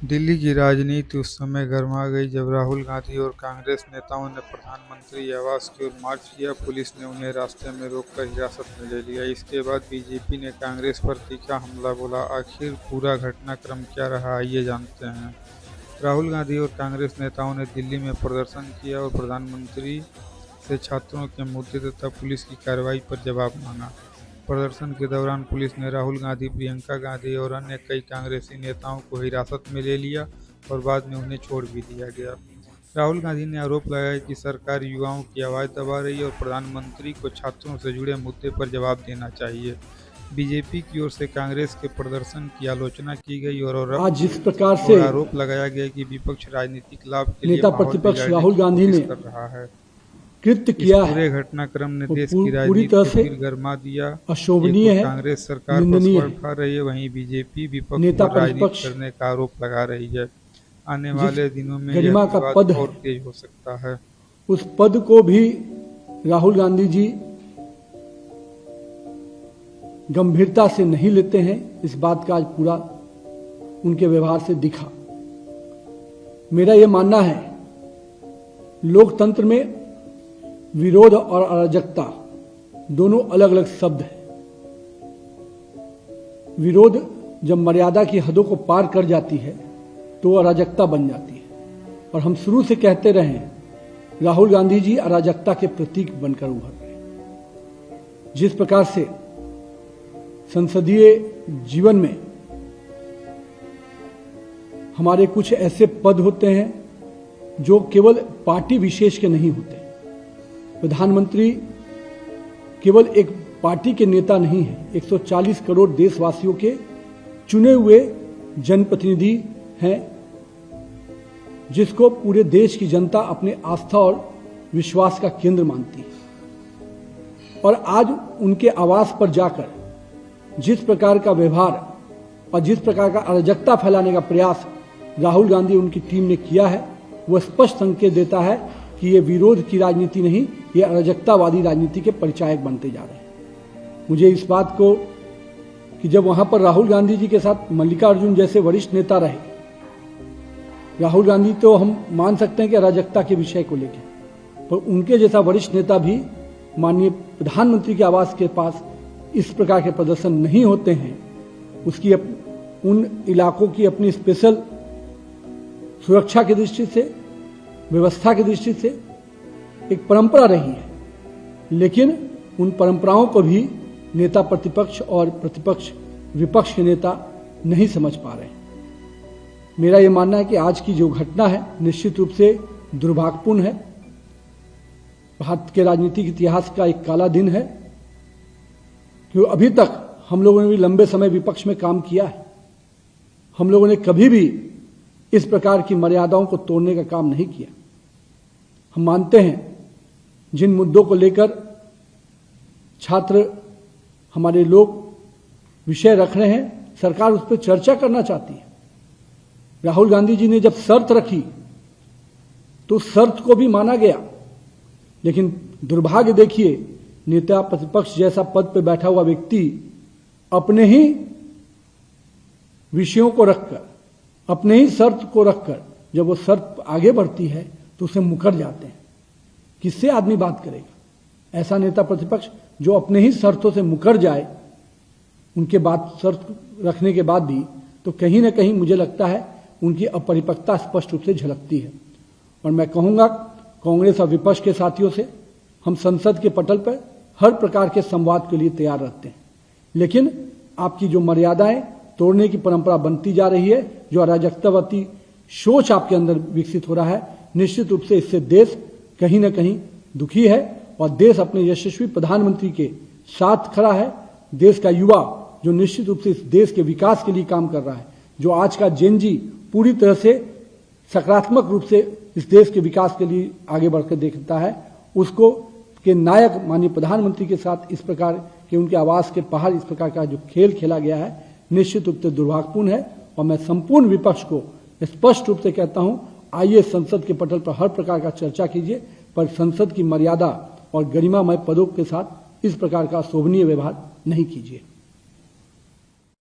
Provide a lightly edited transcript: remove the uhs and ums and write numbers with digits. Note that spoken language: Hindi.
दिल्ली की राजनीति उस समय गर्मा गई जब राहुल गांधी और कांग्रेस नेताओं ने प्रधानमंत्री आवास की ओर मार्च किया। पुलिस ने उन्हें रास्ते में रोककर हिरासत में ले लिया। इसके बाद बीजेपी ने कांग्रेस पर तीखा हमला बोला। आखिर पूरा घटनाक्रम क्या रहा, आइए जानते हैं। राहुल गांधी और कांग्रेस नेताओं ने दिल्ली में प्रदर्शन किया और प्रधानमंत्री से छात्रों के मुद्दे तथा पुलिस की कार्रवाई पर जवाब मांगा। प्रदर्शन के दौरान पुलिस ने राहुल गांधी, प्रियंका गांधी और अन्य कई कांग्रेसी नेताओं को हिरासत में ले लिया और बाद में उन्हें छोड़ भी दिया गया। राहुल गांधी ने आरोप लगाया कि सरकार युवाओं की आवाज़ दबा रही है और प्रधानमंत्री को छात्रों से जुड़े मुद्दे पर जवाब देना चाहिए। बीजेपी की ओर से कांग्रेस के प्रदर्शन की आलोचना की गई और आज जिस प्रकार से आरोप लगाया गया कि विपक्ष राजनीतिक लाभ के लिए नेता प्रतिपक्ष राहुल गांधी ने कर रहा है, कृत्य किया है, पूरे घटनाक्रम ने देश की पूरी राजनीति तरह को से फिर गरमा दिया। अशोभनीय है, कांग्रेस सरकार पर निंदनीय सवाल है। उठा रही है, वहीं बीजेपी विपक्ष नेता पर राजनीति प्रतिपक्ष करने का आरोप लगा रही है। आने वाले दिनों में गरिमा यह का विवाद पद और है, तेज हो सकता है। उस पद को भी राहुल गांधी जी गंभीरता से नहीं लेते हैं। इस बात का आज पूरा उनके व्यवहार से दिखा। मेरा यह मानना है, लोकतंत्र में विरोध और अराजकता दोनों अलग अलग शब्द हैं। विरोध जब मर्यादा की हदों को पार कर जाती है तो अराजकता बन जाती है, और हम शुरू से कहते रहे हैं, राहुल गांधी जी अराजकता के प्रतीक बनकर उभर रहे हैं। जिस प्रकार से संसदीय जीवन में हमारे कुछ ऐसे पद होते हैं जो केवल पार्टी विशेष के नहीं होते। प्रधानमंत्री केवल एक पार्टी के नेता नहीं है, 140 करोड़ देशवासियों के चुने हुए जनप्रतिनिधि हैं, जिसको पूरे देश की जनता अपने आस्था और विश्वास का केंद्र मानती है। और आज उनके आवास पर जाकर जिस प्रकार का व्यवहार और जिस प्रकार का अराजकता फैलाने का प्रयास राहुल गांधी उनकी टीम ने किया है, वह स्पष्ट संकेत देता है कि ये विरोध की राजनीति नहीं, ये अराजकतावादी राजनीति के परिचायक बनते जा रहे हैं। मुझे इस बात को कि जब वहां पर राहुल गांधी जी के साथ मल्लिकार्जुन जैसे वरिष्ठ नेता रहे, राहुल गांधी तो हम मान सकते हैं कि अराजकता के विषय को लेकर, पर उनके जैसा वरिष्ठ नेता भी माननीय प्रधानमंत्री के आवास के पास इस प्रकार के प्रदर्शन नहीं होते हैं। उसकी उन इलाकों की अपनी स्पेशल सुरक्षा की दृष्टि से, व्यवस्था की दृष्टि से एक परंपरा रही है, लेकिन उन परंपराओं को भी नेता प्रतिपक्ष और प्रतिपक्ष विपक्ष के नेता नहीं समझ पा रहे हैं। मेरा यह मानना है कि आज की जो घटना है निश्चित रूप से दुर्भाग्यपूर्ण है। भारत के राजनीतिक इतिहास का एक काला दिन है, क्योंकि अभी तक हम लोगों ने भी लंबे समय विपक्ष में काम किया है। हम लोगों ने कभी भी इस प्रकार की मर्यादाओं को तोड़ने का काम नहीं किया। हम मानते हैं जिन मुद्दों को लेकर छात्र हमारे लोग विषय रख रहे हैं, सरकार उस पर चर्चा करना चाहती है। राहुल गांधी जी ने जब शर्त रखी तो शर्त को भी माना गया, लेकिन दुर्भाग्य देखिए, नेता प्रतिपक्ष जैसा पद पर बैठा हुआ व्यक्ति अपने ही विषयों को रखकर, अपने ही शर्त को रखकर जब वो शर्त आगे बढ़ती है तो उसे मुकर जाते हैं। किससे आदमी बात करेगा? ऐसा नेता प्रतिपक्ष जो अपने ही शर्तों से मुकर जाए, उनके बाद शर्त रखने के बाद भी, तो कहीं ना कहीं मुझे लगता है उनकी अपरिपक्वता स्पष्ट रूप से झलकती है। और मैं कहूंगा कांग्रेस और विपक्ष के साथियों से, हम संसद के पटल पर हर प्रकार के संवाद के लिए तैयार रहते हैं, लेकिन आपकी जो मर्यादाएं तोड़ने की परंपरा बनती जा रही है, जो अराजकतावादी सोच आपके अंदर विकसित हो रहा है, निश्चित रूप से इससे देश कहीं ना कहीं दुखी है। और देश अपने यशस्वी प्रधानमंत्री के साथ खड़ा है। देश का युवा जो निश्चित रूप से इस देश के विकास के लिए काम कर रहा है, जो आज का जेन जी पूरी तरह से सकारात्मक रूप से इस देश के विकास के लिए आगे बढ़कर देखता है, उसको के नायक माननीय प्रधानमंत्री के साथ इस प्रकार के उनके आवास के बाहर इस प्रकार का जो खेल खेला गया है, निश्चित रूप से दुर्भाग्यपूर्ण है। और मैं संपूर्ण विपक्ष को स्पष्ट रूप से कहता हूं, आइए संसद के पटल पर हर प्रकार का चर्चा कीजिए, पर संसद की मर्यादा और गरिमामय पदों के साथ इस प्रकार का शोभनीय व्यवहार नहीं कीजिए।